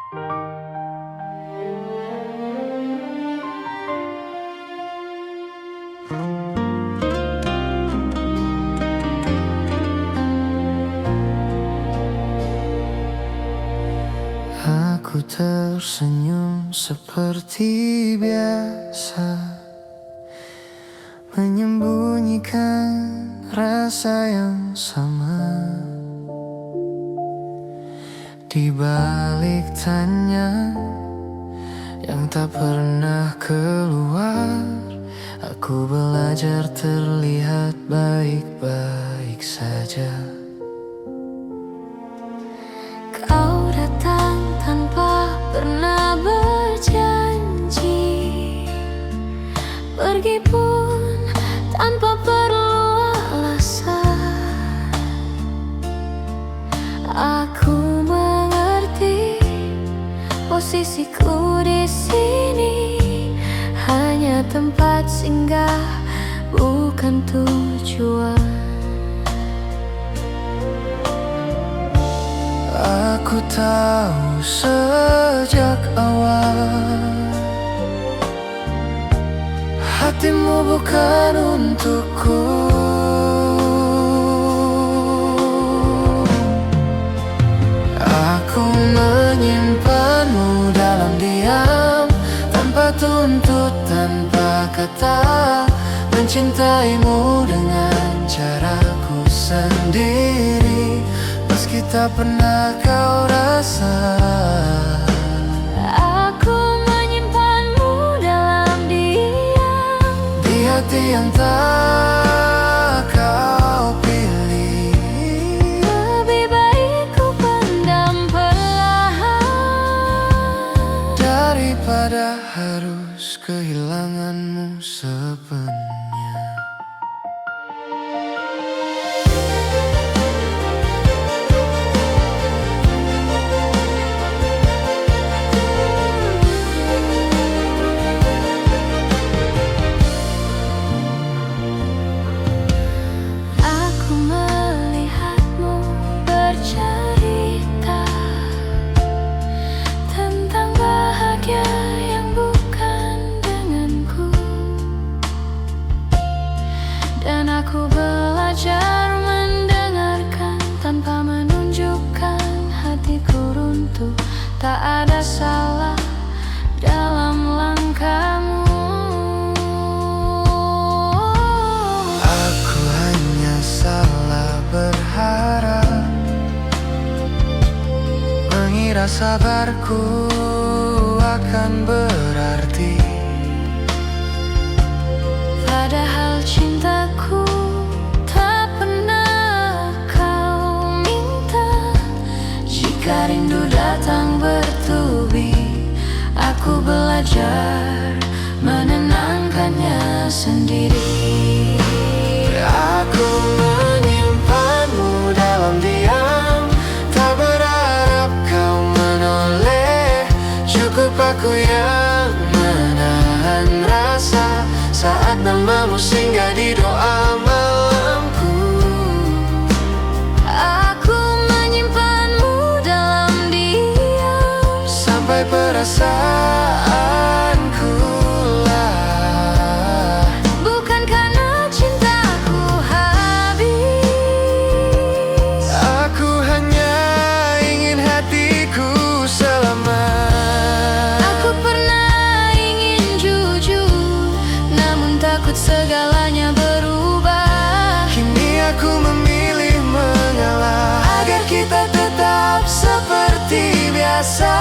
Aku tersenyum seperti biasa, menyembunyikan rasa yang sama. Di balik tanya yang tak pernah keluar, aku belajar terlihat baik-baik saja. Kau datang tanpa pernah berjanji, pergi pun tanpa perlu alasan. Aku mengerti posisiku di sini hanya tempat singgah, bukan tujuan. Aku tahu sejak awal hatimu bukan untukku. Aku menyimpanmu dalam diam, tanpa tuntut, tanpa kata, mencintaimu dengan caraku sendiri, meski tak pernah kau rasa. Aku menyimpanmu dalam diam, Di hati yang tak kau pilih. lebih baik ku pendam perlahan daripada harus kehilanganmu sepenuhnya. Aku melihatmu bercerita tentang bahagia yang bukan denganku, dan aku belajar mendengarkan tanpa menunjukkan hatiku runtuh. Tak ada salah dalam langkahmu. Aku hanya salah berharap, mengira sabarku akan berarti. Padahal cintaku tak pernah kau minta. Jika rindu datang bertubi, aku belajar menenangkannya sendiri. Aku menyimpanmu dalam diam, tak berharap kau menoleh. Cukup aku yang menahan rasa saat namamu singgah di doa malamku. Aku menyimpanmu dalam diam, Sampai perasaanku lah, bukan karena cintaku habis. aku hanya ingin hatiku selamat. Aku pernah ingin jujur, namun takut segalanya berubah. Kini aku memilih mengalah agar kita tetap seperti biasa.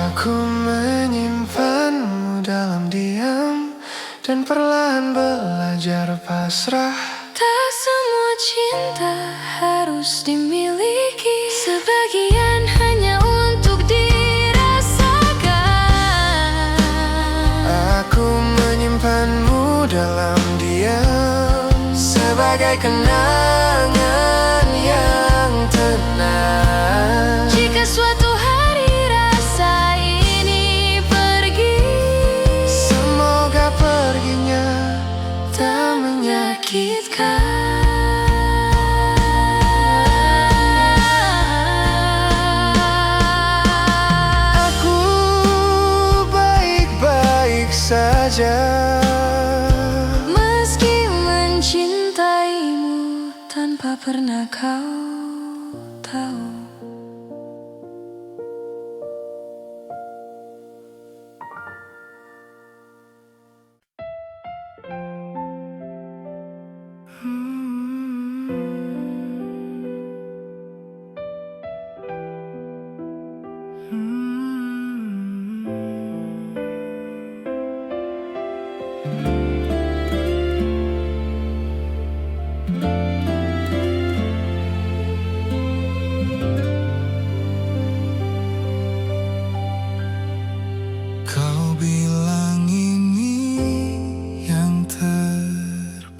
Aku menyimpanmu dalam diam dan perlahan belajar pasrah. Tak semua cinta harus dimiliki, sebagian hanya untuk dirasakan. Aku menyimpanmu dalam diam sebagai kenangan yang tenang. Jika suatu hari rasa ini pergi, Semoga perginya tak menyakitkan. saja. Meski mencintaimu tanpa pernah kau tahu. Kau bilang ini yang terbaik,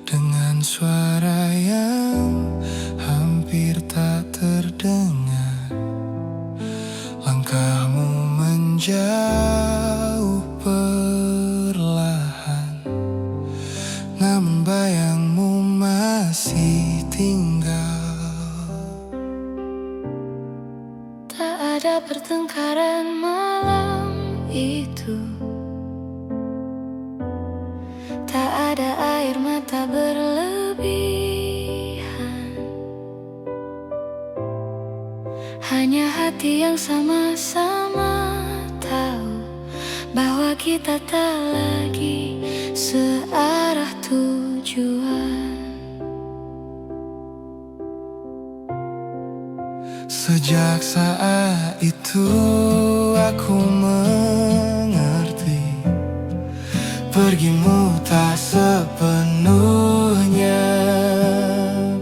dengan suara yang hampir tak terdengar. Langkahmu menjauh perlahan, namun bayangmu masih tinggal. Tak ada pertengkaran malam itu, tak ada air mata berlebihan, hanya hati yang sama-sama tahu bahwa kita tak lagi searah tujuan. Sejak saat itu aku mengerti, pergimu tak sepenuhnya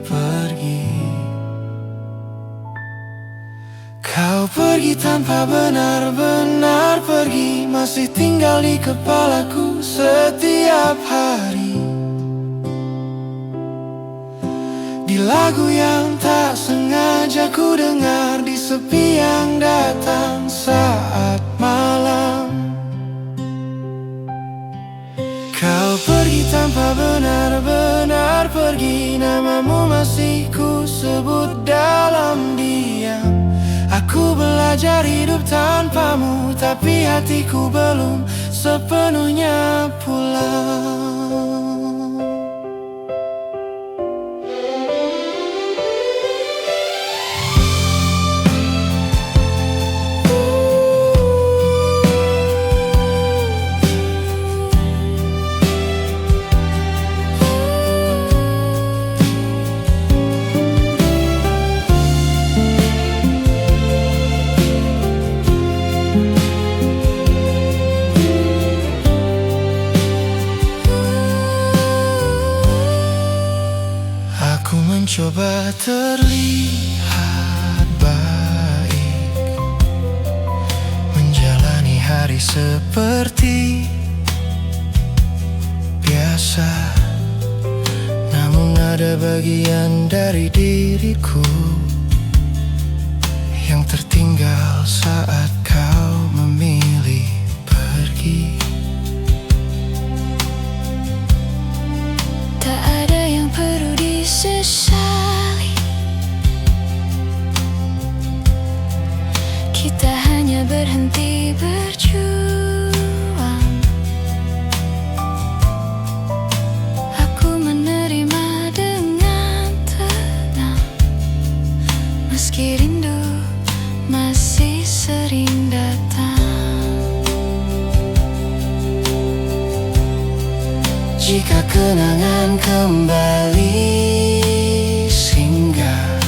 pergi. Kau pergi tanpa benar-benar pergi, masih tinggal di kepalaku setiap hari. Di lagu yang tak sengaja ku dengar, di sepi yang datang saat malam. Kau pergi tanpa benar-benar pergi, namamu masih ku sebut dalam diam. Aku belajar hidup tanpamu, tapi hatiku belum sepenuhnya pulang. Mencoba terlihat baik, menjalani hari seperti biasa. Namun ada bagian dari diriku yang tertinggal saat kau memilih pergi. Tak ada yang perlu disesali, kita hanya berhenti berjuang. Aku menerima dengan tenang, meski rindu masih sering datang. Jika kenangan kembali singgah,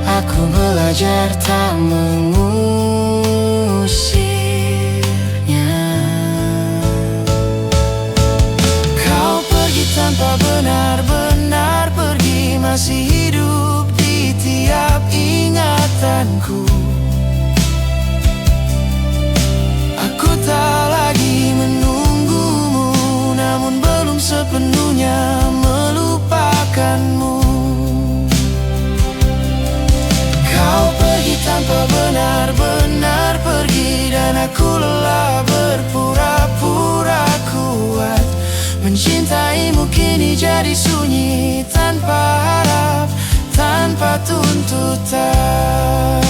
aku belajar tak mengusirnya. Kau pergi tanpa benar-benar pergi, masih hidup di tiap ingatanku. Aku tak lagi menunggumu, namun belum sepenuhnya melupakanmu. Kau pergi tanpa benar-benar pergi, dan aku lelah berpura-pura kuat. Mencintaimu kini jadi sunyi, tanpa harap, tanpa tuntutan.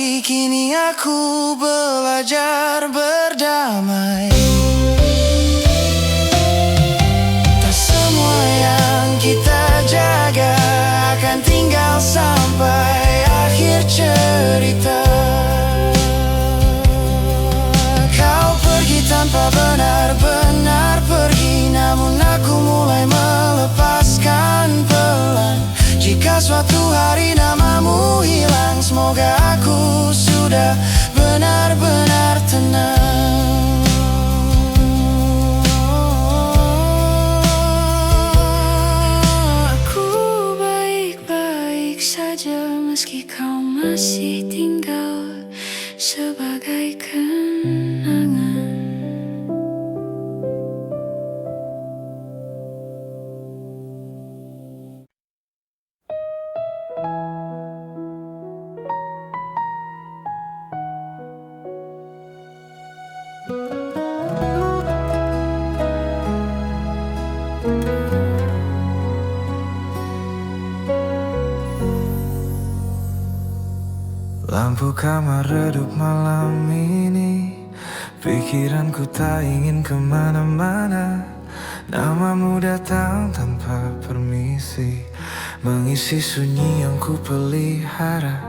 pergi, kini aku belajar berdamai. Tak semua yang kita jaga akan tinggal sampai akhir cerita. Kau pergi tanpa benar-benar pergi, namun aku mulai melepaskan pelan. Jika suatu hari namamu hilang, semoga aku sudah benar-benar tenang. Aku baik-baik saja meski kau masih tinggal sebagai kenangan. Lampu kamar redup malam ini, pikiranku tak ingin kemana-mana. Namamu datang tanpa permisi, mengisi sunyi yang ku pelihara.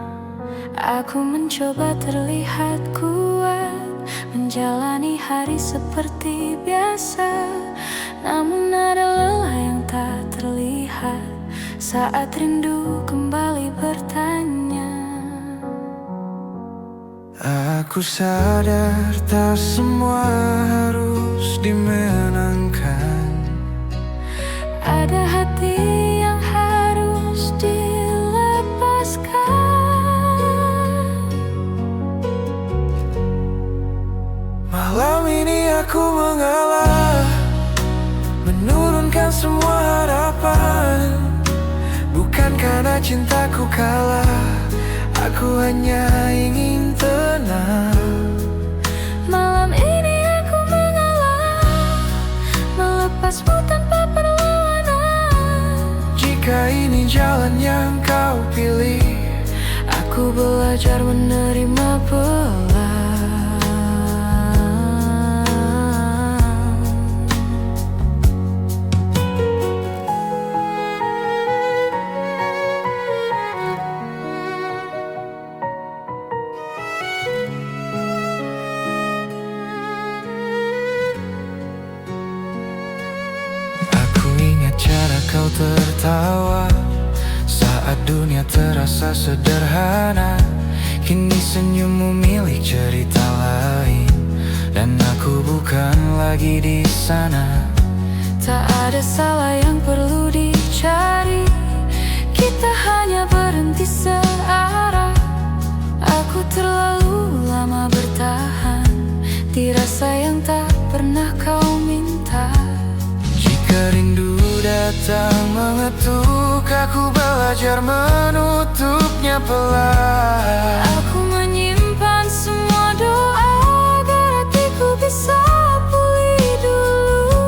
Aku mencoba terlihat kuat, menjalani hari seperti biasa. Namun ada lelah yang tak terlihat saat rindu kembali bertanya. Aku sadar tak semua harus dimenangkan. Ada hati yang harus dilepaskan. Malam ini aku mengalah, menurunkan semua harapan. Bukan karena cintaku kalah, aku hanya ingin tenang. Malam ini aku mengalah, melepasmu tanpa perlawanan. Jika ini jalan yang kau pilih, Aku belajar menerima pelan. aku ingat cara kau tertawa saat dunia terasa sederhana. Kini senyummu milik cerita lain, dan aku bukan lagi di sana. Tak ada salah yang perlu dicari, kita hanya berhenti searah. Aku terlalu lama bertahan di rasa yang tak pernah kau minta. Jika rindu datang mengetuk, aku belajar menutupnya pelan. Aku menyimpan semua doa agar hatiku bisa pulih dulu.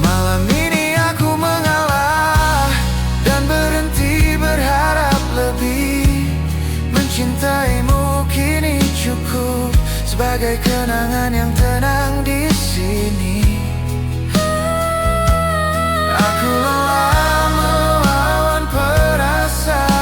Malam ini aku mengalah dan berhenti berharap lebih. Mencintaimu kini cukup sebagai kenangan yang tenang di sini. Aku lelah melawan perasaan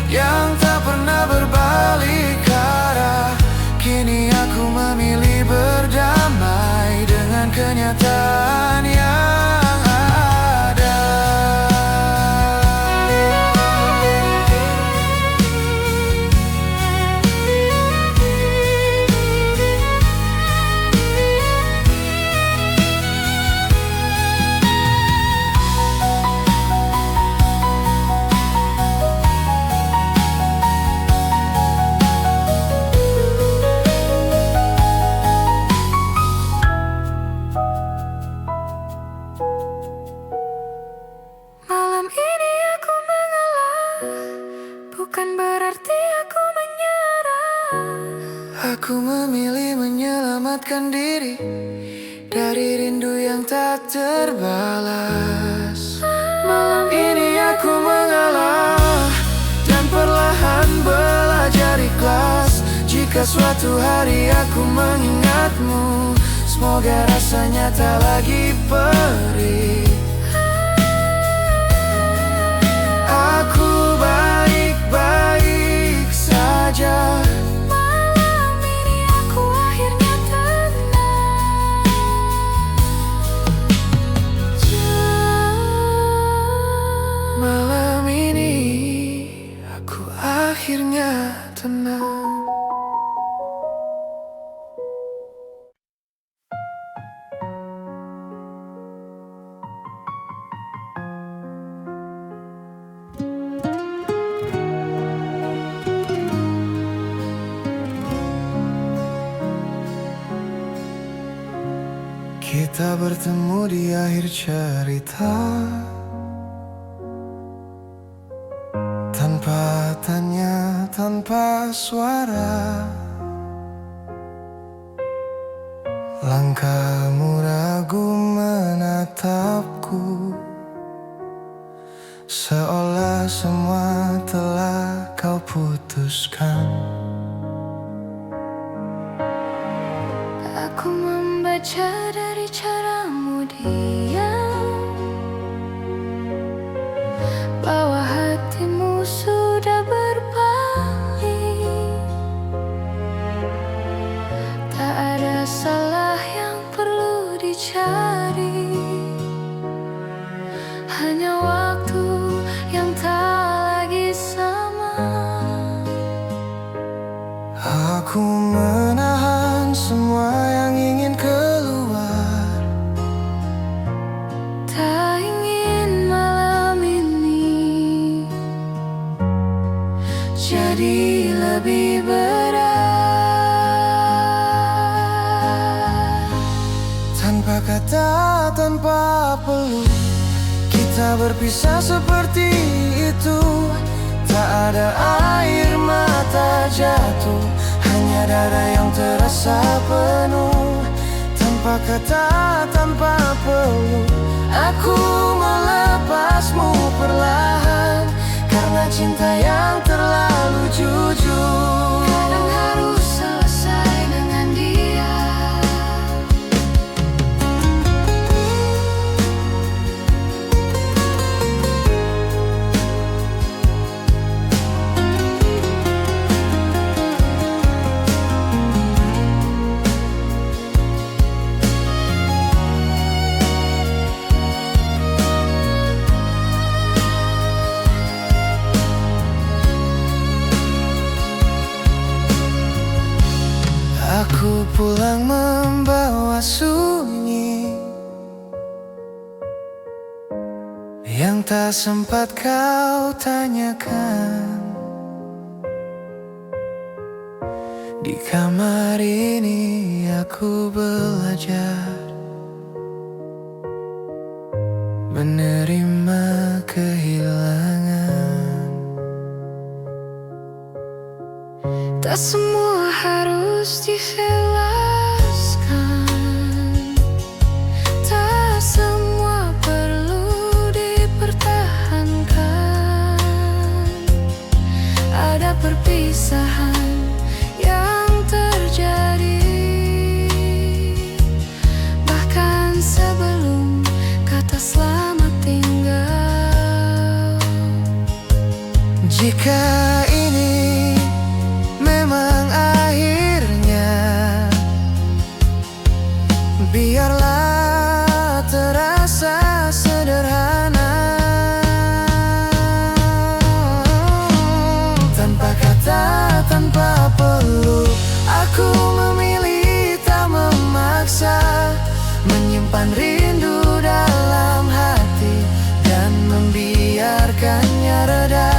yang tak pernah berbalik arah. Kini aku memilih berdamai dengan kenyataan yang ada. Malam ini aku mengalah, bukan berarti aku menyerah. Aku memilih menyelamatkan diri dari rindu yang tak terbalas. Malam ini aku mengalah dan ikhlas jika suatu hari aku mengingatmu. Semoga rasanya tak lagi perih. Aku baik-baik saja. Malam ini aku akhirnya tenang. Malam ini aku akhirnya tenang. Kita bertemu di akhir cerita, tanpa tanya, tanpa suara. Langkahmu ragu menatapku, seolah semua telah kau putuskan. Aku membaca dari caramu diam bahwa hatimu sudah berpaling. Tak ada salah yang perlu dicari, hanya waktu yang tak lagi sama. Aku menahan semua yang ingin keluar, Tak ingin malam ini jadi lebih berat. tanpa kata, tanpa peluk, kita berpisah seperti itu. Tak ada air mata jatuh, hanya darah yang terasa penuh. Tanpa kata, tanpa peluk, aku melepasmu perlahan, karena cinta yang terlalu jujur Kadang harus selesai dengan dia. Aku pulang membawa sunyi yang tak sempat kau tanyakan. Di kamar ini aku belajar menerima kehilangan. Tak semua harus dijelaskan, tak semua perlu dipertahankan. Ada perpisahan yang terjadi, bahkan sebelum kata selamat tinggal. Jika ini memang akhirnya, biarlah terasa sederhana. Tanpa kata, tanpa peluk, aku memilih tak memaksa, menyimpan rindu dalam hati dan membiarkannya reda.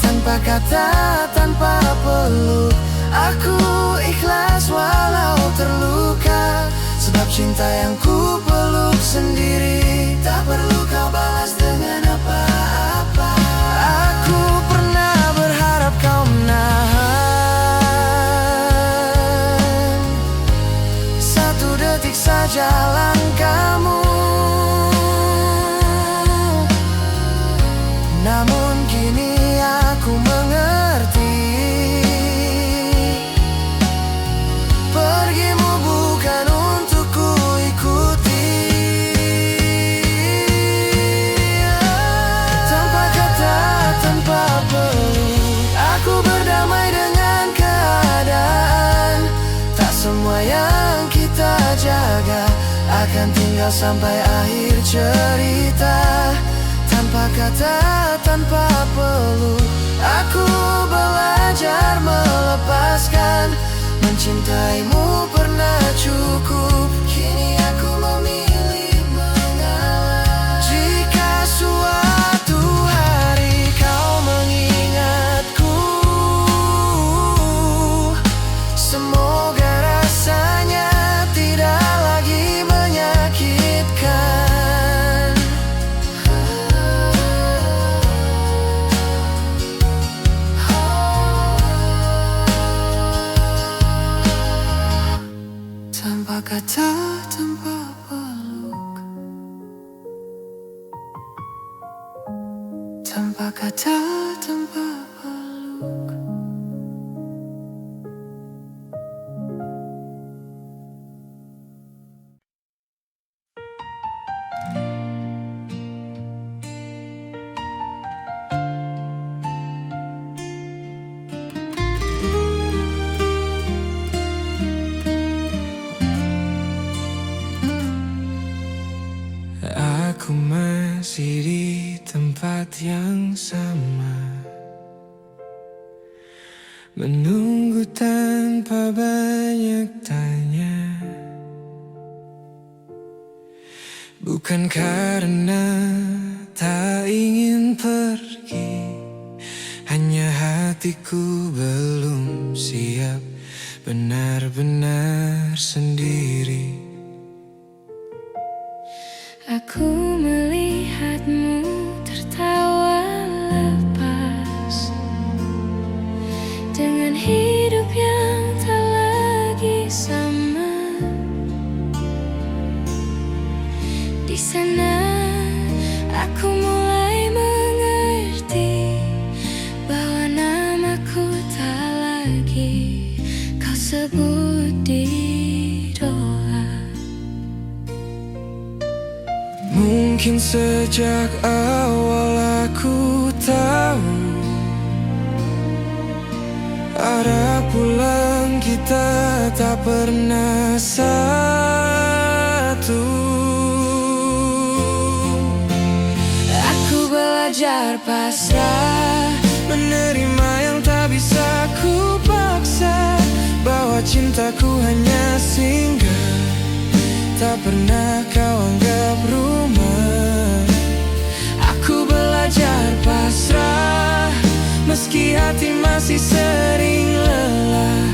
Tanpa kata, tanpa peluk, aku ikhlas walau terluka, sebab cinta yang ku peluk sendiri tak perlu kau balas dengan apa-apa. Aku pernah berharap kau menahan satu detik saja langkahmu, namun kini aku mengerti akan tinggal sampai akhir cerita. Tanpa kata, tanpa peluk, aku belajar melepaskan. Mencintaimu pernah cukup, kini aku memilih mengalah. Jika suatu hari kau mengingatku, semoga rasanya tidak lagi menyakitkan. Tanpa kata, tanpa peluk, tanpa kata, tanpa peluk. Aku masih di tempat yang sama, menunggu tanpa banyak tanya. Bukan karena tak ingin pergi, hanya hatiku belum siap benar-benar sendiri. Aku melihatmu tertawa lepas dengan hidup yang tak lagi sama. Di sana aku mulai mengerti bahwa namaku tak lagi kau sebut di doa. Mungkin sejak awal aku tahu arah pulang kita tak pernah satu. Aku belajar pasrah, Menerima yang tak bisa ku paksa, bahwa cintaku hanya singgah, tak pernah kau anggap rumah. aku belajar pasrah, Meski hati masih sering lelah,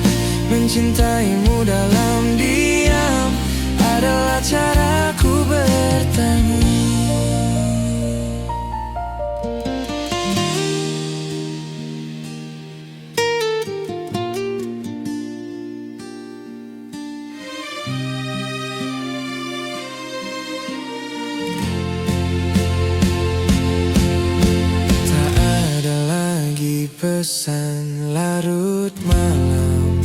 mencintaimu dalam diam adalah caraku bertemu. Pesan larut malam,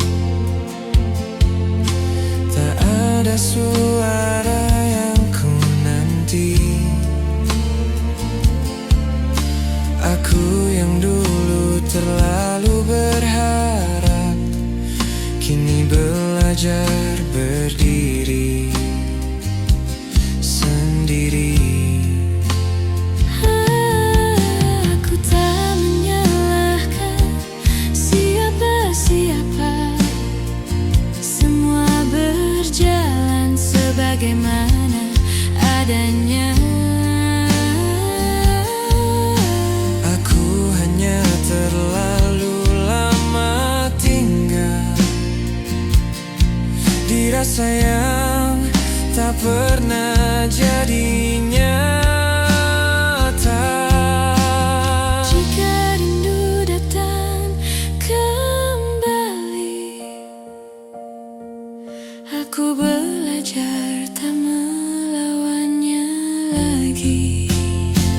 tak ada suara yang ku nanti. Aku yang dulu terlalu berharap, kini belajar berdiri sendiri. bagaimana adanya. Aku hanya terlalu lama tinggal di rasa yang tak pernah jadi nyata. Jika rindu datang kembali, aku belajar tak melawannya lagi.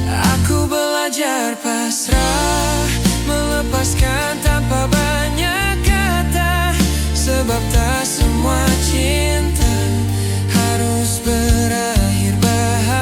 Aku belajar pasrah, melepaskan tanpa banyak kata, sebab tak semua cinta harus berakhir bahagia.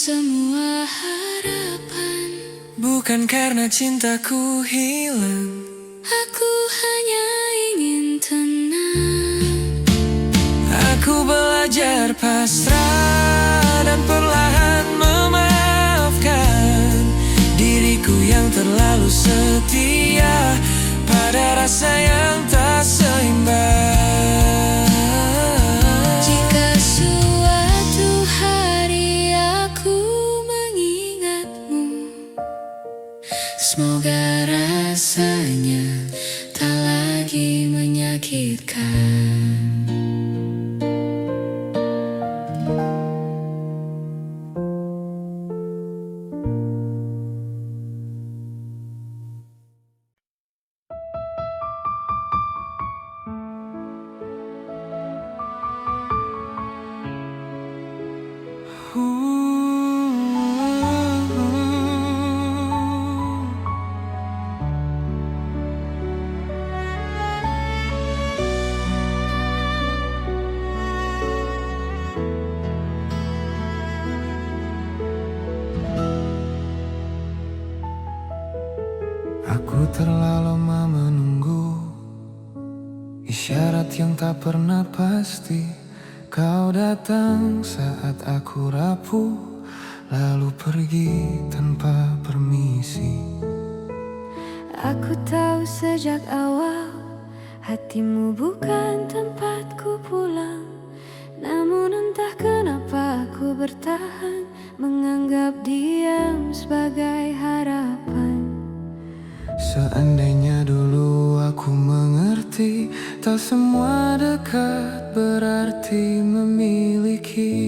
semua harapan. Bukan karena cintaku hilang, Aku hanya ingin tenang. aku belajar pasrah dan perlahan memaafkan diriku yang terlalu setia pada rasa yang tak seimbang. Jika suatu hari aku mengingatmu, semoga rasanya tak lagi menyakitkan. Aku terlalu lama menunggu isyarat yang tak pernah pasti. Kau datang saat aku rapuh, lalu pergi tanpa permisi. Aku tahu sejak awal hatimu bukan tempatku pulang. Namun entah kenapa aku bertahan, menganggap diam sebagai harapan. Seandainya dulu aku mengerti, tak semua dekat berarti memiliki.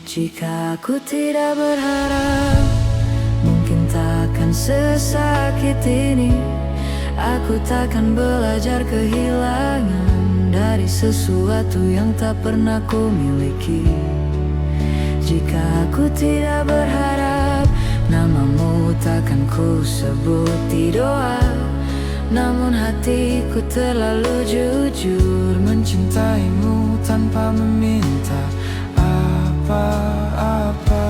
Jika aku tidak berharap, mungkin takkan sesakit ini. Aku takkan belajar kehilangan dari sesuatu yang tak pernah ku miliki. Jika aku tidak berharap, namamu takkan ku sebut di doa. Namun hatiku terlalu jujur Mencintaimu tanpa meminta apa-apa.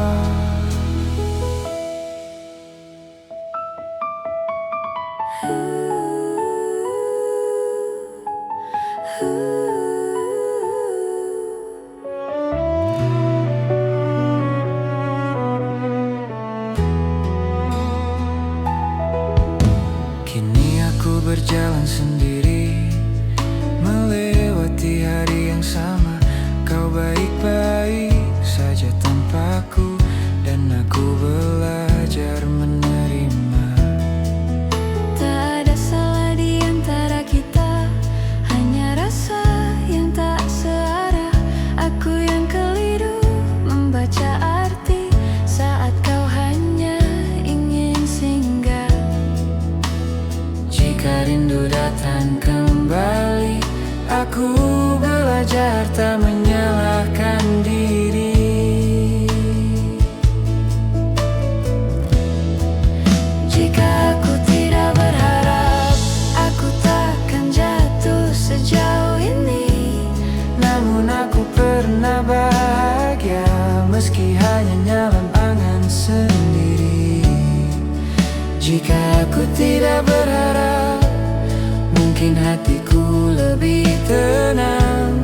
Kini aku berjalan sendiri, melewati hari yang sama. Kau baik-baik saja tanpaku, dan aku belajar menerima. Tak ada salah di antara kita, hanya rasa yang tak searah. Aku yang keliru membaca arti saat kau hanya ingin singgah. Jika rindu datang kembali, aku belajar tak menyalahkan diri. Jika aku tidak berharap, aku takkan jatuh sejauh ini. Namun aku pernah bahagia, meski hanya nyala angan sendiri. Jika aku tidak berharap, mungkin hatiku lebih tenang.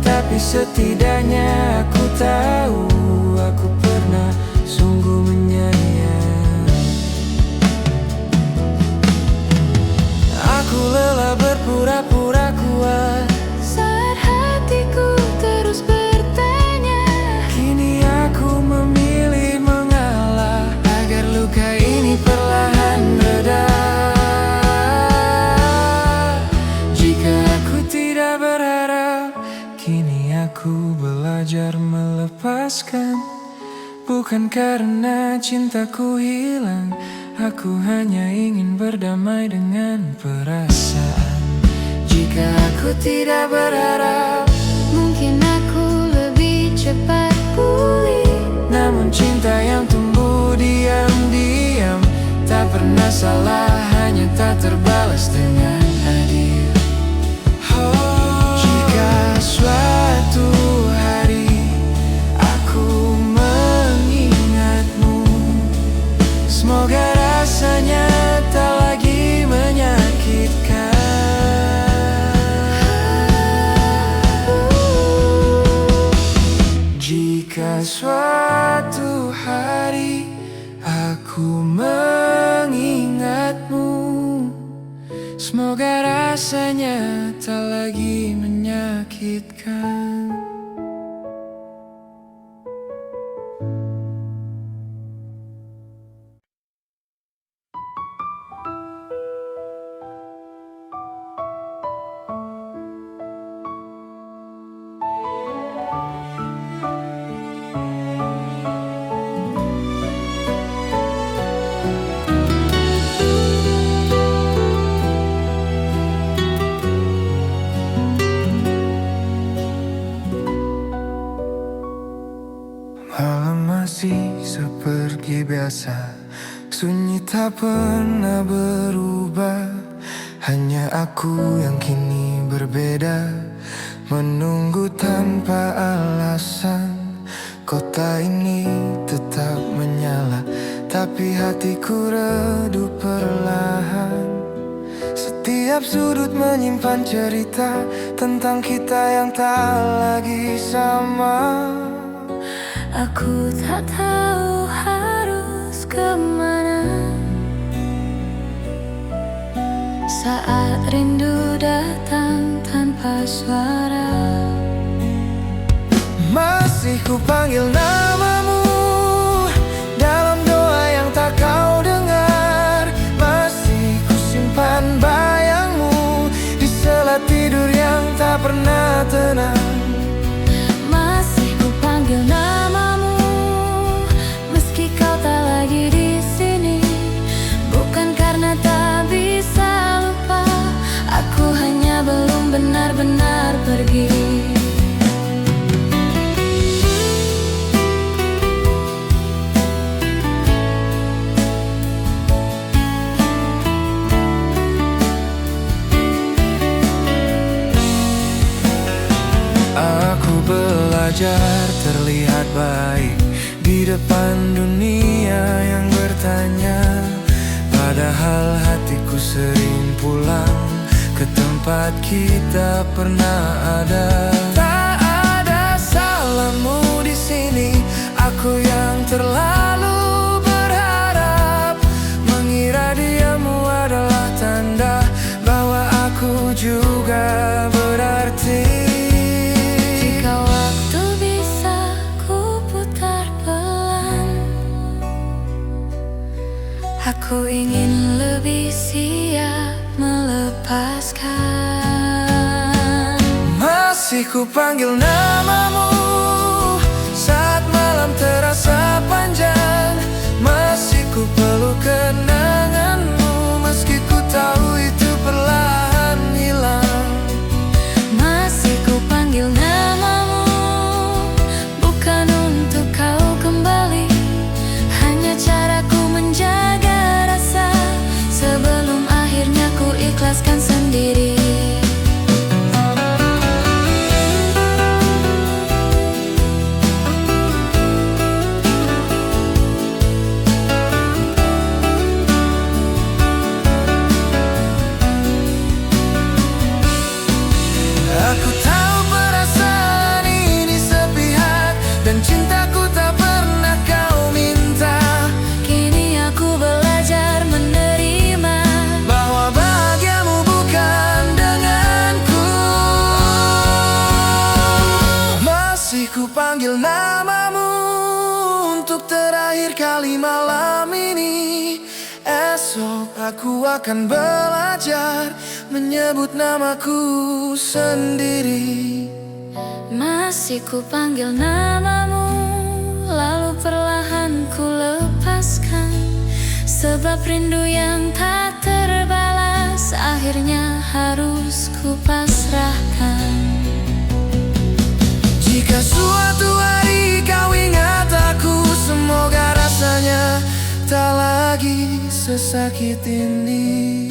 Tapi setidaknya aku tahu, aku pernah sungguh menyayang. Aku lelah berpura-pura kuat Saat hatiku terus bertanya, Kini aku memilih mengalah agar luka ini perlahan reda. Jika aku tidak berharap, kini aku belajar melepaskan. Bukan karena cintaku hilang, aku hanya ingin berdamai dengan perasaan. Jika aku tidak berharap, mungkin aku lebih cepat pulih. namun cinta yang tumbuh diam-diam tak pernah salah, hanya tak terbalas dengan adil. Jika suatu suatu hari aku mengingatmu, semoga rasanya tak lagi menyakitkan. Malam masih seperti biasa, sunyi tak pernah berubah. Hanya aku yang kini berbeda, menunggu tanpa alasan. Kota ini tetap menyala, tapi hatiku redup perlahan. Setiap sudut menyimpan cerita tentang kita yang tak lagi sama. Aku tak tahu harus kemana saat rindu datang tanpa suara. Masih ku panggil namamu dalam doa yang tak kau dengar. Masih ku simpan bayangmu di sela tidur yang tak pernah tenang. Masih ku panggil namamu meski kau tak lagi di sini. Bukan karena tak bisa lupa, aku hanya belum benar-benar pergi. Aku belajar terlihat baik di depan dunia yang bertanya, padahal hatiku sering pulang ke tempat kita pernah ada. Tak ada salahmu di sini, aku yang terlalu berharap, mengira diamu adalah tanda bahwa aku juga berarti. Jika waktu bisa ku putar pelan, aku ingin lebih siap melepaskan. Masih ku panggil namamu saat malam terasa panjang. Masih ku peluk kenanganmu meski ku tahu itu perlahan hilang. Masih ku panggil namamu, bukan untuk kau kembali, hanya caraku menjaga rasa sebelum akhirnya ku ikhlaskan sendiri. Aku tahu perasaan ini sepihak dan cintaku tak pernah kau minta. Kini aku belajar menerima Bahwa bahagiamu bukan denganku. Masih ku panggil namamu untuk terakhir kali malam ini. Esok aku akan belajar menyebut namaku sendiri. Masih ku panggil namamu, lalu perlahan ku lepaskan. Sebab rindu yang tak terbalas akhirnya harus ku pasrahkan. Jika suatu hari kau ingat aku, semoga rasanya tak lagi sesakit ini.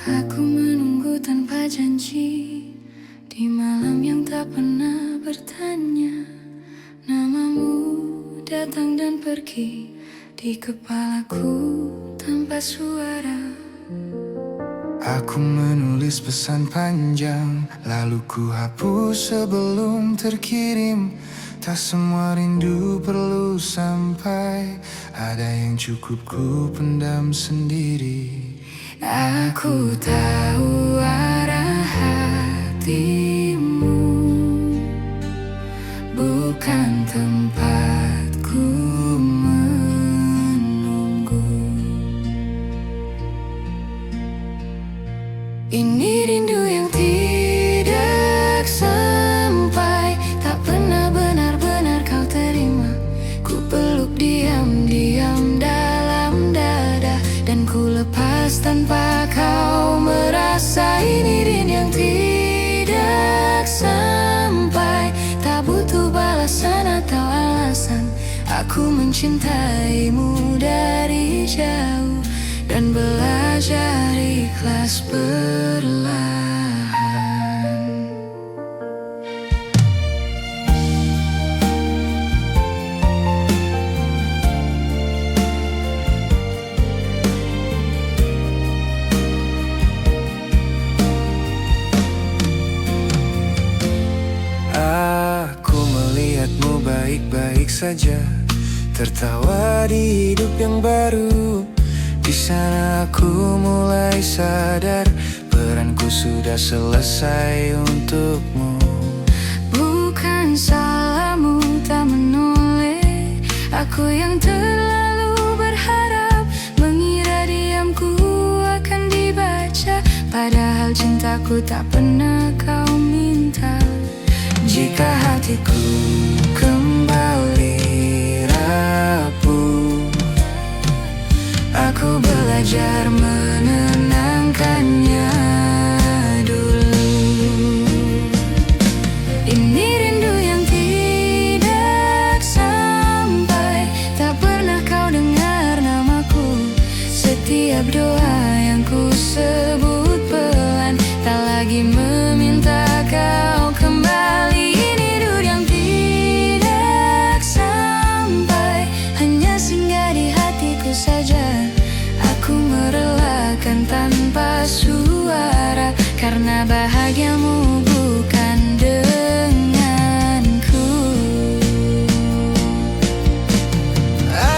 Aku menunggu tanpa janji di malam yang tak pernah bertanya. Namamu datang dan pergi di kepalaku tanpa suara. Aku menulis pesan panjang, lalu ku hapus sebelum terkirim. Tak semua rindu perlu sampai, ada yang cukup ku pendam sendiri. Aku tahu arah hatimu, bukan tempatku menunggu. Ini rindu yang tidak sampai, tak pernah benar-benar kau terima. Ku peluk diam-diam dalam dada, dan ku lepas tanpa kau merasa. Ini rindu yang tidak sampai, tak butuh balasan atau alasan. Aku mencintaimu dari jauh dan belajar ikhlas perlahan. Aku melihatmu baik-baik saja, tertawa di hidup yang baru. Di sana aku mulai sadar, peranku sudah selesai untukmu. Bukan salahmu tak menoleh, aku yang terlalu berharap, mengira diamku akan dibaca, padahal cintaku tak pernah kau minta. Jika hatiku kembali rapuh, aku belajar menenangkannya dulu. Ini rindu yang tidak sampai, tak pernah kau dengar namaku. Setiap doa yang ku sebut pelan, tak lagi meminta kau kembali. Ini rindu yang tidak sampai, hanya singgah di hatiku saja. Aku merelakan tanpa suara, karena bahagiamu bukan denganku.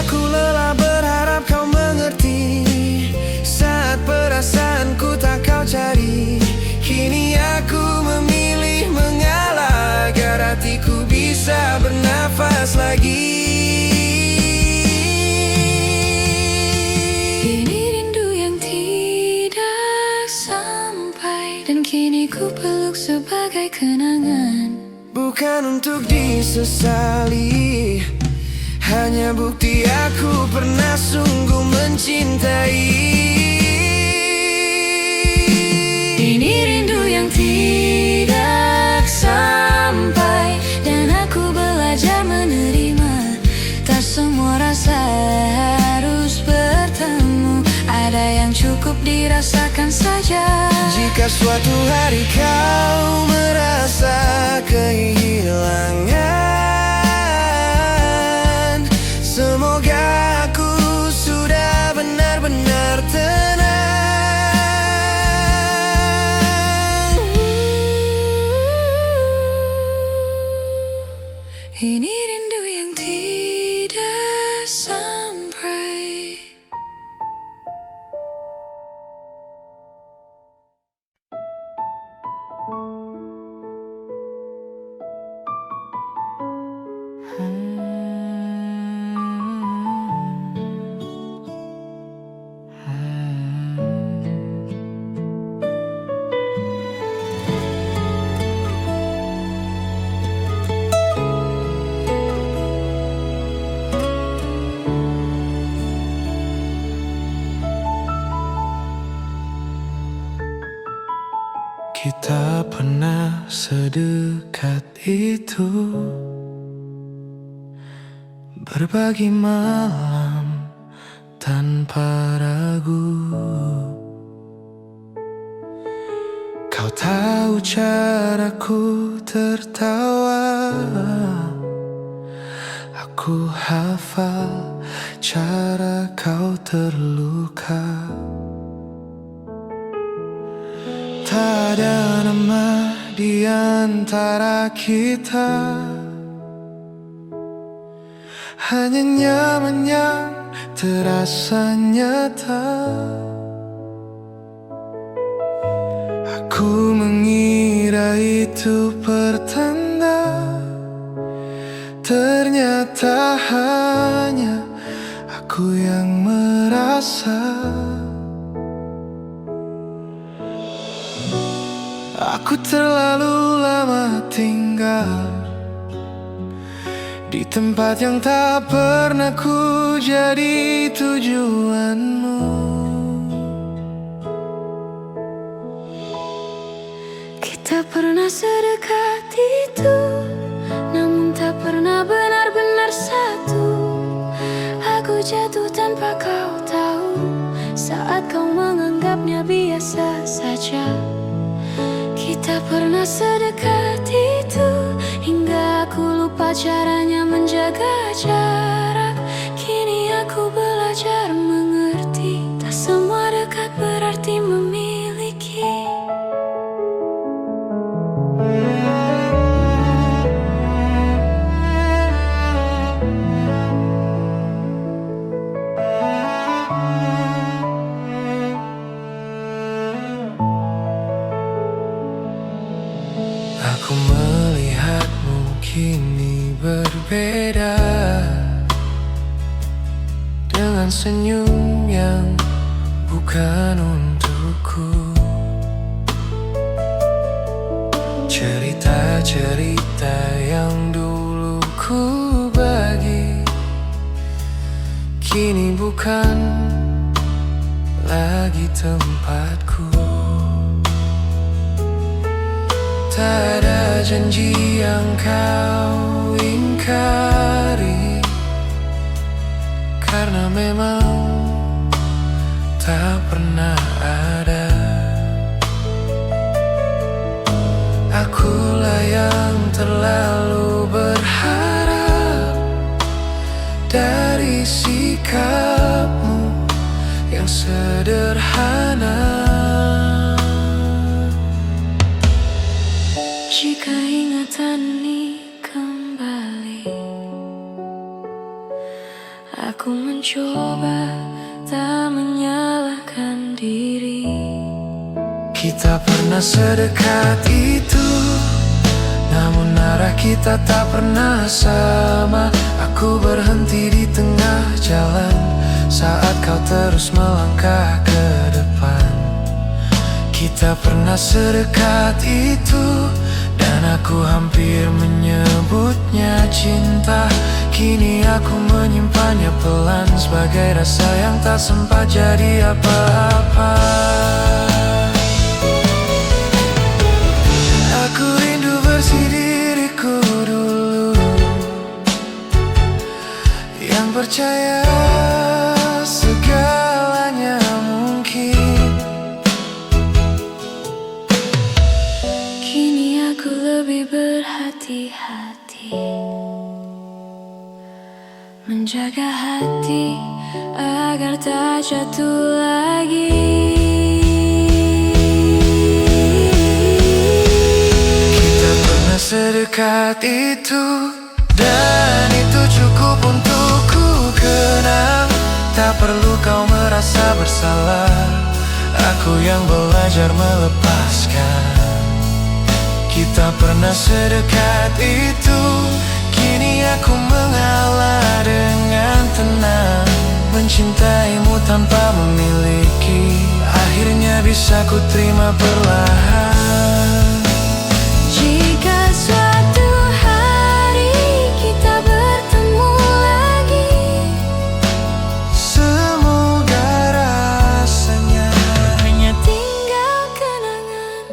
Aku lelah berharap kau mengerti, saat perasaanku tak kau cari. Kini aku memilih mengalah, agar hatiku bisa bernafas lagi. Kini ku peluk sebagai kenangan, bukan untuk disesali, hanya bukti aku pernah sungguh mencintai. ini rindu yang tidak sampai, dan aku belajar menerima. Tak semua rasa harus bertemu, ada yang cukup dirasakan saja. Jika suatu hari kau merasa kehilangan, semoga aku sudah benar-benar tenang. Ini rindu yang tidak sampai. Kita pernah sedekat itu, berbagi malam tanpa ragu. Kau tahu caraku tertawa, aku hafal cara kau terluka. Tak ada nama di antara kita, hanya nyaman yang terasa nyata. Aku mengira itu pertanda, ternyata hanya aku yang merasa. Aku terlalu lama tinggal di tempat yang tak pernah ku jadi tujuanmu. Kita pernah sedekat itu, namun tak pernah benar-benar satu. Aku jatuh tanpa kau tahu, saat kau menganggapnya biasa saja. Kita pernah sedekat itu, hingga aku lupa caranya menjaga jarak. Kini aku belajar mengerti, tak semua dekat berarti memiliki. Aku melihatmu kini berbeda, dengan senyum yang bukan untukku. Cerita-cerita yang dulu ku bagi, kini bukan lagi tempatku. Tak ada janji yang kau ingkari, karena memang tak pernah ada. Akulah yang terlalu berharap dari sikapmu yang sederhana. Jika ingatan ini kembali, aku mencoba tak menyalahkan diri. Kita pernah sedekat itu, namun arah kita tak pernah sama. Aku berhenti di tengah jalan saat kau terus melangkah ke depan. Kita pernah sedekat itu, dan aku hampir menyebutnya cinta. Kini aku menyimpannya pelan sebagai rasa yang tak sempat jadi apa-apa. Aku rindu bersih diriku dulu, yang percaya segalanya mungkin. Kini aku lebih berhati-hati, menjaga hati agar tak jatuh lagi. Kita pernah sedekat itu, dan itu cukup untuk ku kenang. Tak perlu kau merasa bersalah, aku yang belajar melepaskan. Kita pernah sedekat itu, kini aku mengalah dengan tenang. Mencintaimu tanpa memiliki, akhirnya bisa ku terima perlahan. Jika suatu hari kita bertemu lagi, semoga rasanya hanya tinggal kenangan.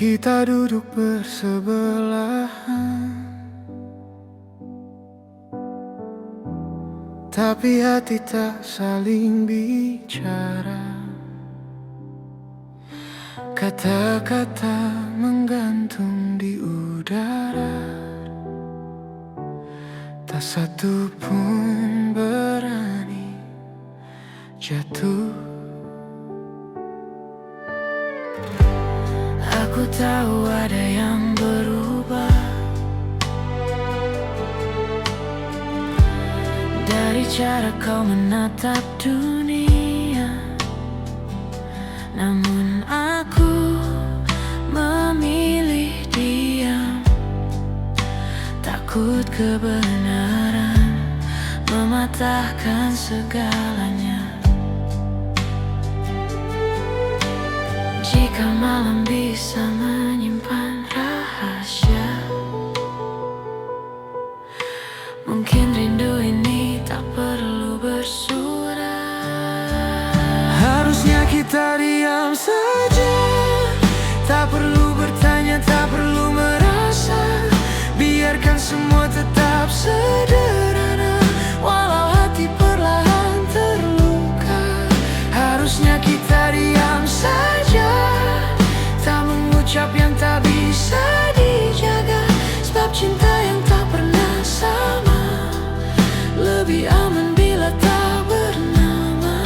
Kita duduk bersebelahan, tapi hati tak saling bicara. Kata-kata menggantung di udara, tak satu pun berani jatuh. Aku tahu ada yang berubah dari cara kau menatap dunia, namun aku memilih diam. Takut kebenaran mematahkan segalanya. Jika malam bisa menyimpan rahasia, mungkin rindu ini tak perlu bersurat. Harusnya kita diam saja, tak perlu bertanya, tak perlu merasa. Biarkan semua tetap sederhana, walau hati perlahan terluka. Harusnya kita diam saja, tak mengucap yang tak bisa dijaga. Sebab cinta yang tak pernah sama lebih aman bila tak bernama.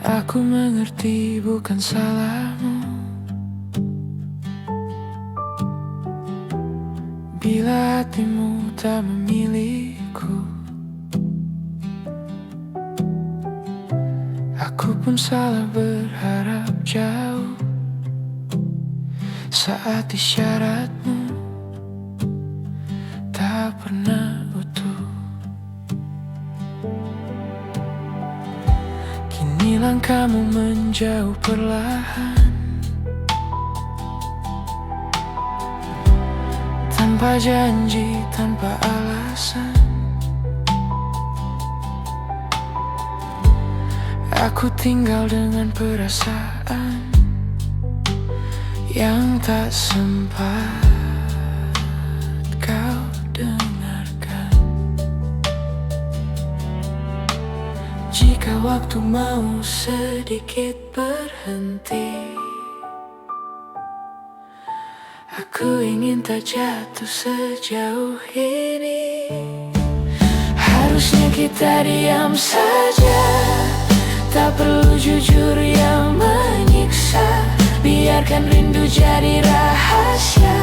Aku mengerti bukan salahmu bila hatimu tak memiliku. Aku pun salah berharap jauh saat isyaratmu tak pernah utuh. Kini langkahmu menjauh perlahan, tanpa janji, tanpa alasan. Aku tinggal dengan perasaan yang tak sempat kau dengarkan. Jika waktu mau sedikit berhenti, aku ingin tak jatuh sejauh ini. Harusnya kita diam saja, tak perlu jujur yang menyiksa. Biarkan rindu jadi rahasia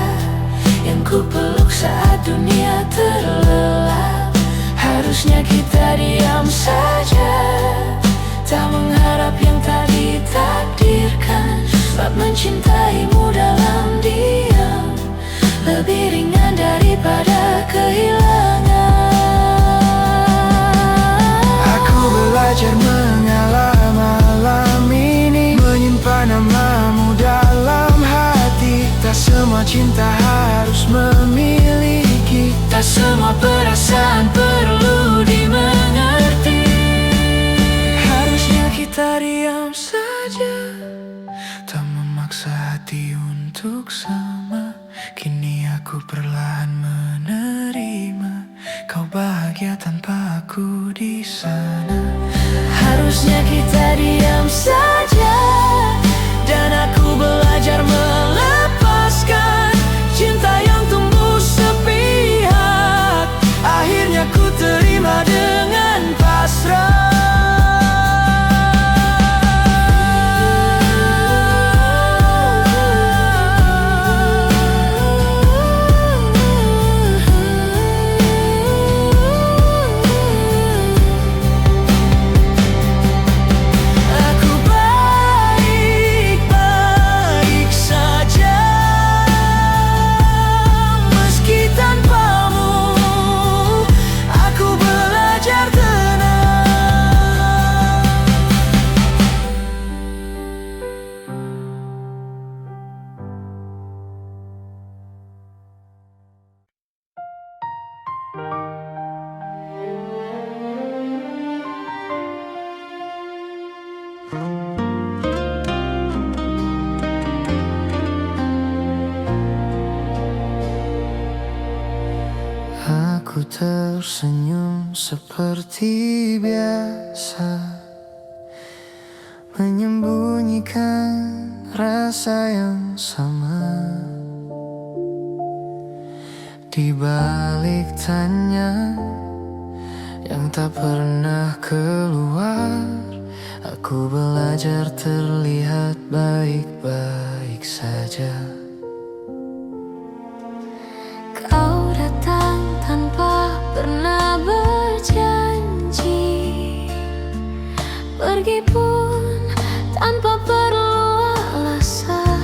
yang ku peluk saat dunia terlelap. Harusnya kita diam saja, tak mengharap yang tak ditakdirkan. Sebab mencintaimu dalam diam lebih ringan daripada kehilangan. Aku belajar mengalah malam ini, menyimpan namamu dalam hati. Tak semua cinta harus memiliki, tak semua perasaan perlu dimengerti. Harusnya kita diam saja, tak memaksa hati untuk sama. Kini aku perlahan menerima kau bahagia tanpa aku di sana. Harusnya kita diam saja, dan aku belajar melepaskan cinta yang tumbuh sepihak. Akhirnya ku terima dengan pasrah. Aku Aku tersenyum seperti biasa, menyembunyikan rasa yang sama. Di balik tanya yang tak pernah keluar, aku belajar terlihat baik-baik saja. Kau datang tanpa pernah berjanji, pergi pun tanpa perlu alasan.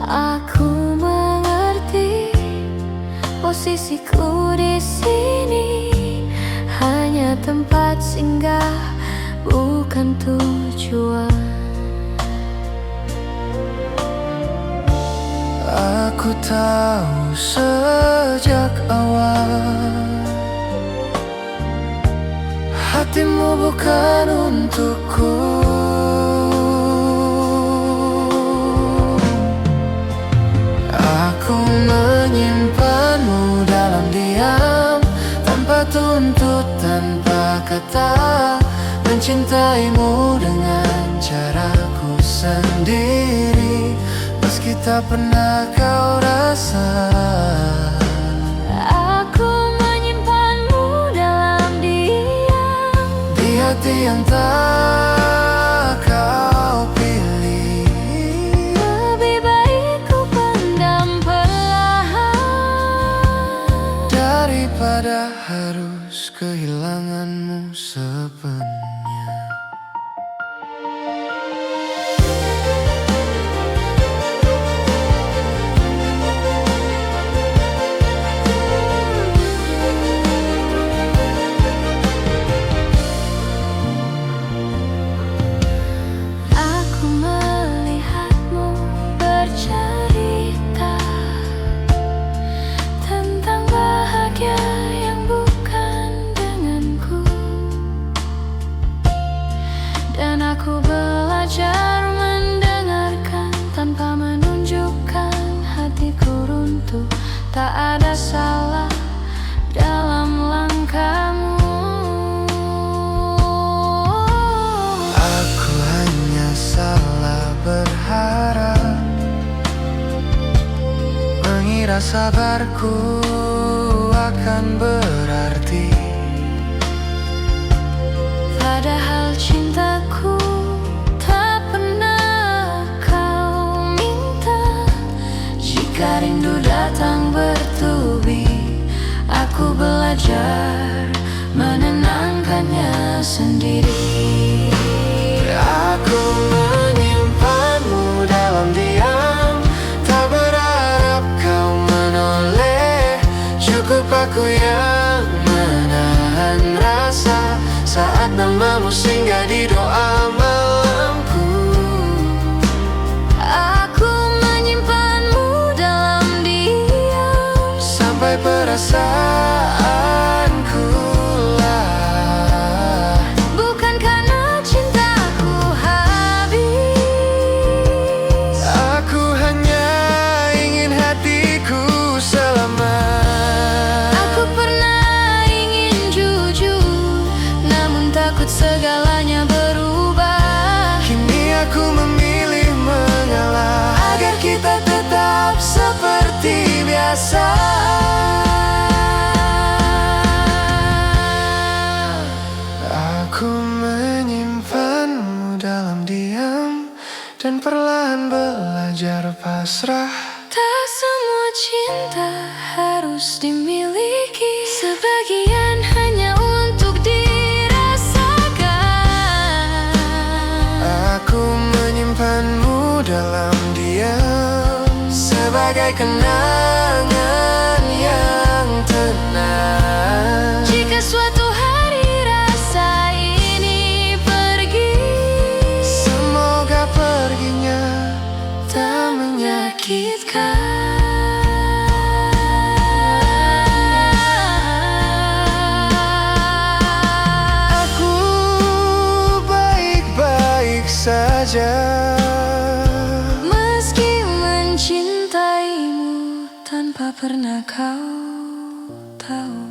Aku mengerti posisiku di sini hanya tempat singgah, bukan tujuan. Aku tahu sejak awal hatimu bukan untukku. Aku menyimpanmu dalam diam, tanpa tuntut, tanpa kata, mencintaimu dengan caraku sendiri, meski tak pernah kau rasa. Aku menyimpanmu dalam diam, Di hati yang tak kau pilih. lebih baik ku pendam perlahan Daripada harus kehilanganmu sepenuhnya. Aku melihatmu bercerita tentang bahagia yang bukan denganku, dan aku belajar mendengarkan tanpa menunjukkan hatiku runtuh. Tak ada salah dalam langkahmu. Aku hanya salah berharap, mengira sabarku akan berarti. Padahal cintaku tak pernah kau minta. Jika rindu datang bertubi, aku belajar menenangkannya sendiri. Aku menyimpanmu dalam diam, tak berharap kau menoleh. Cukup aku yang menahan rasa saat namamu singgah di doa malamku. Aku menyimpanmu dalam diam, Sampai perasaanku lah, bukan karena cintaku habis. aku hanya ingin hatiku selamat. Aku pernah ingin jujur, namun takut segalanya berubah. Kini aku memilih mengalah agar kita tetap seperti biasa. Aku menyimpanmu dalam diam dan perlahan belajar pasrah. Tak semua cinta harus dimiliki, sebagian hanya untuk dirasakan. Aku menyimpanmu dalam diam sebagai kenangan yang tenang. Jika suatu hari rasa ini pergi, Semoga perginya tak menyakitkan. saja. Meski mencintaimu tanpa pernah kau tahu.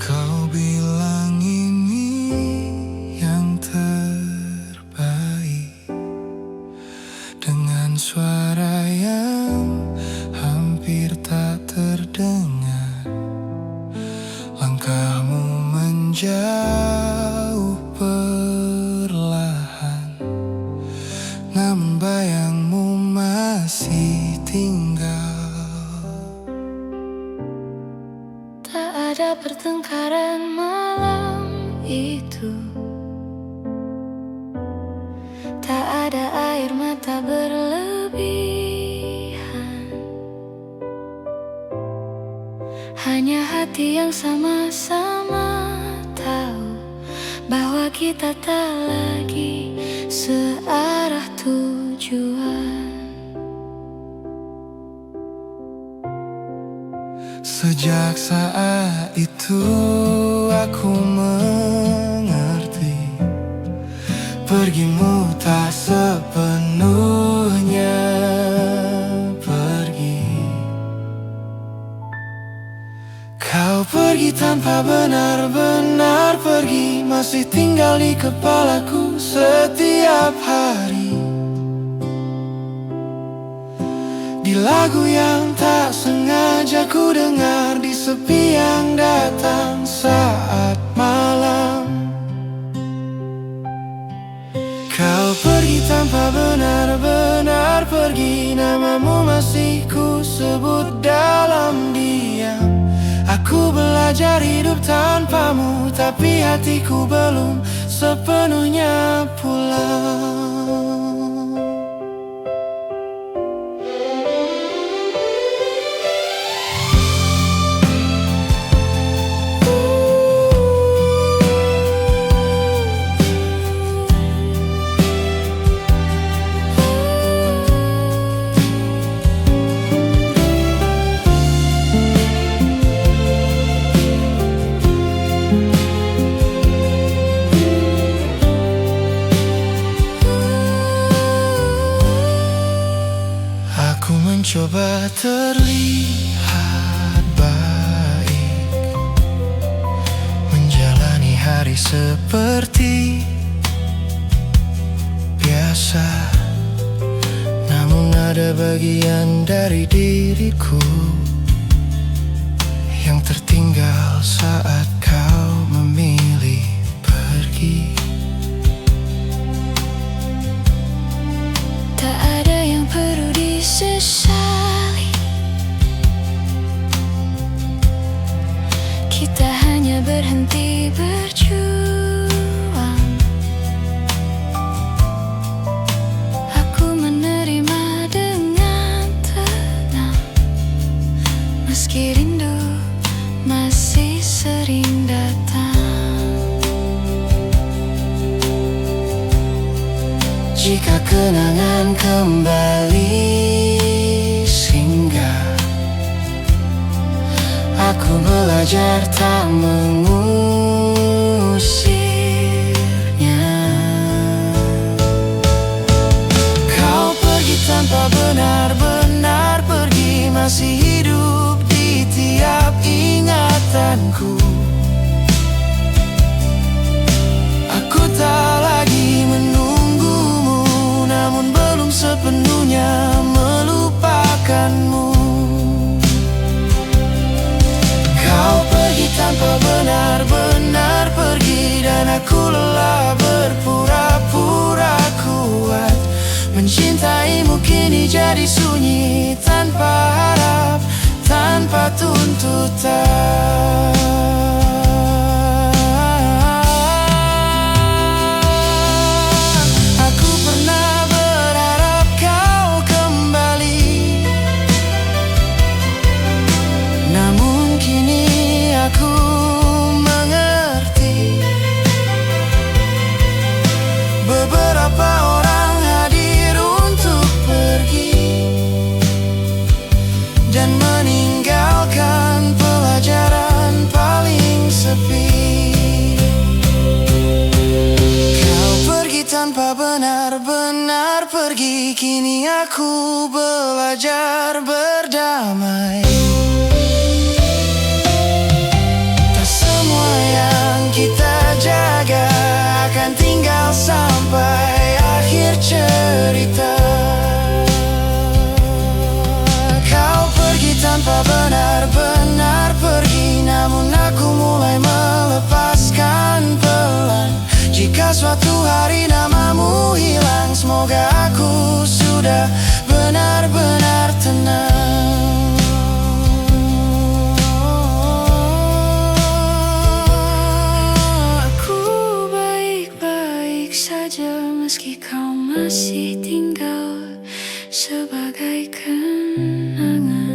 Kau bilang ini yang terbaik, dengan suara yang hampir tak terdengar. Langkahmu menjauh perlahan, namun bayangmu masih tinggal. Tak ada pertengkaran malam itu, tak ada air mata berlebihan, hanya hati yang sama-sama tahu bahwa kita tak lagi searah tujuan. Sejak saat itu aku mengerti, pergimu tak sepenuhnya pergi. Kau pergi tanpa benar-benar pergi, masih tinggal di kepalaku setiap hari. Di lagu yang tak sengaja ku dengar, di sepi yang datang saat malam. Kau pergi tanpa benar-benar pergi, namamu masih ku sebut dalam diam. Aku belajar hidup tanpamu, tapi hatiku belum sepenuhnya pulang. Aku mencoba terlihat baik, menjalani hari seperti biasa. Namun ada bagian dari diriku yang tertinggal saat kau memilih pergi. Tak ada yang perlu disesali, kita hanya berhenti berjuang. Aku menerima dengan tenang, meski rindu masih sering datang. Jika kenangan kembali singgah, aku belajar tak mengusirnya. Kau pergi tanpa benar-benar pergi, masih hidup di tiap ingatanku. Aku tak lagi menunggumu, namun belum sepenuhnya melupakanmu. Kau pergi tanpa benar-benar pergi, dan aku lelah berpura-pura kuat. Mencintaimu kini jadi sunyi, tanpa harap, tanpa tuntutan. benar-benar pergi, kini aku belajar berdamai. Tak semua yang kita jaga akan tinggal sampai akhir cerita. Kau pergi tanpa benar-benar pergi, namun aku mulai melepaskan pelan. Jika suatu hari namamu hilang, semoga aku sudah benar-benar tenang. Aku baik-baik saja meski kau masih tinggal sebagai kenangan.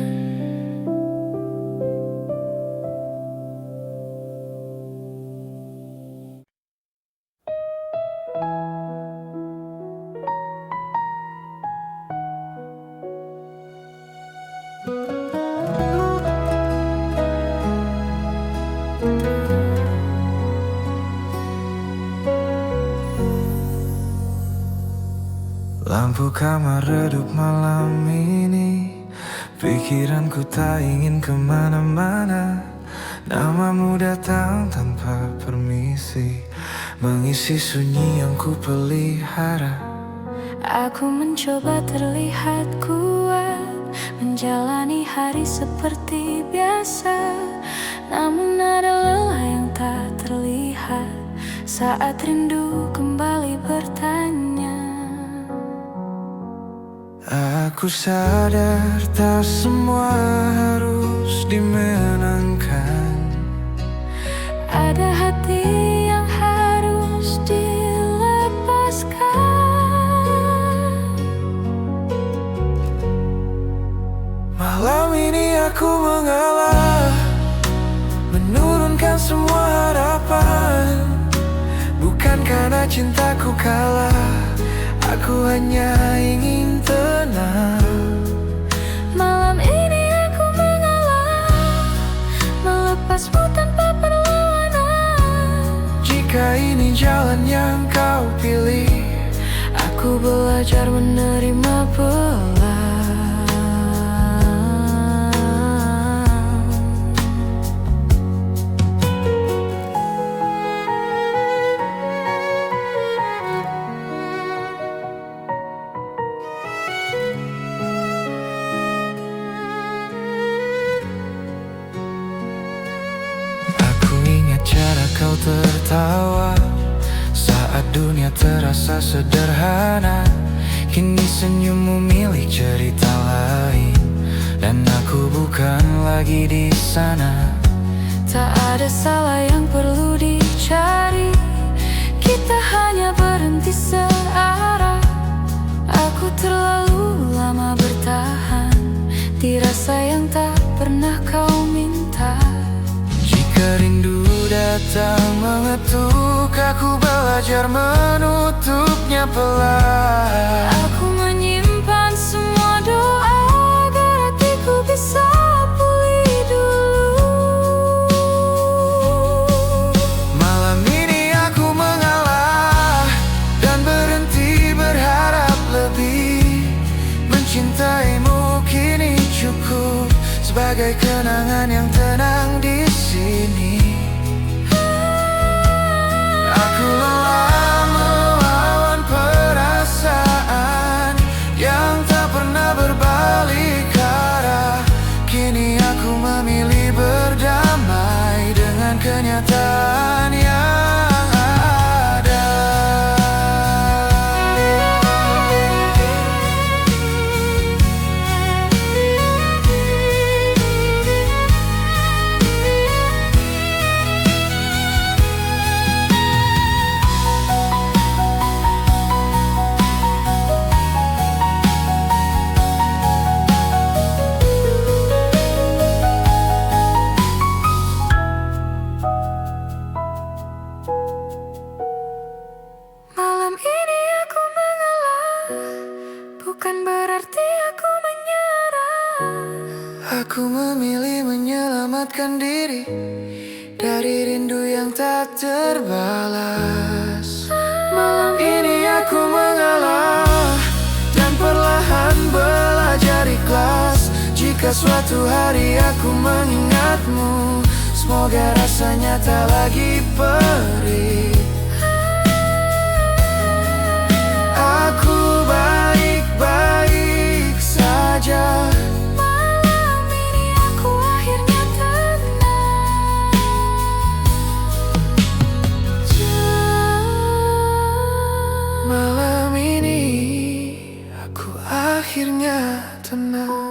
Lampu kamar redup malam ini, pikiranku tak ingin kemana-mana. Namamu datang tanpa permisi, mengisi sunyi yang ku pelihara. Aku mencoba terlihat kuat, menjalani hari seperti biasa. Namun ada lelah yang tak terlihat saat rindu kembali bertanya. Aku sadar tak semua harus dimenangkan. Ada hati yang harus dilepaskan. Malam ini aku mengalah, menurunkan semua harapan. Bukan karena cintaku kalah, aku hanya ingin tenang. Malam ini aku mengalah, melepasmu tanpa perlawanan. Jika ini jalan yang kau pilih, Aku belajar menerima pelan. aku ingat cara kau tertawa saat dunia terasa sederhana. Kini senyummu milik cerita lain, dan aku bukan lagi di sana. Tak ada salah yang perlu dicari, kita hanya berhenti searah. Aku terlalu lama bertahan di rasa yang tak pernah kau minta. Jika rindu datang mengetuk, aku belajar menutupnya pelan. Aku menyimpan semua doa agar hatiku bisa pulih dulu. Malam ini aku mengalah dan berhenti berharap lebih. Mencintaimu kini cukup sebagai kenangan yang tenang di sini. Aku lelah melawan perasaan yang tak pernah berbalik arah. Kini aku memilih berdamai dengan kenyataan yang ada. Malam ini aku mengalah, bukan berarti aku menyerah. Aku memilih menyelamatkan diri dari rindu yang tak terbalas. Malam ini aku mengalah suatu hari aku mengingatmu, semoga rasanya tak lagi perih. Aku baik-baik saja. Malam ini aku akhirnya tenang. Malam ini aku akhirnya tenang.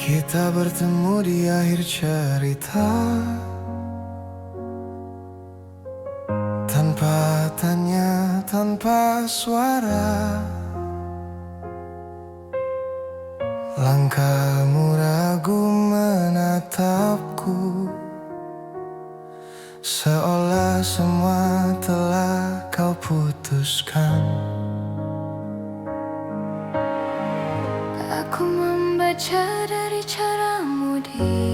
Kita bertemu di akhir cerita, tanpa tanya, tanpa suara. Langkahmu ragu menatapku, seolah semua telah kau putuskan. Aku membaca dari caramu di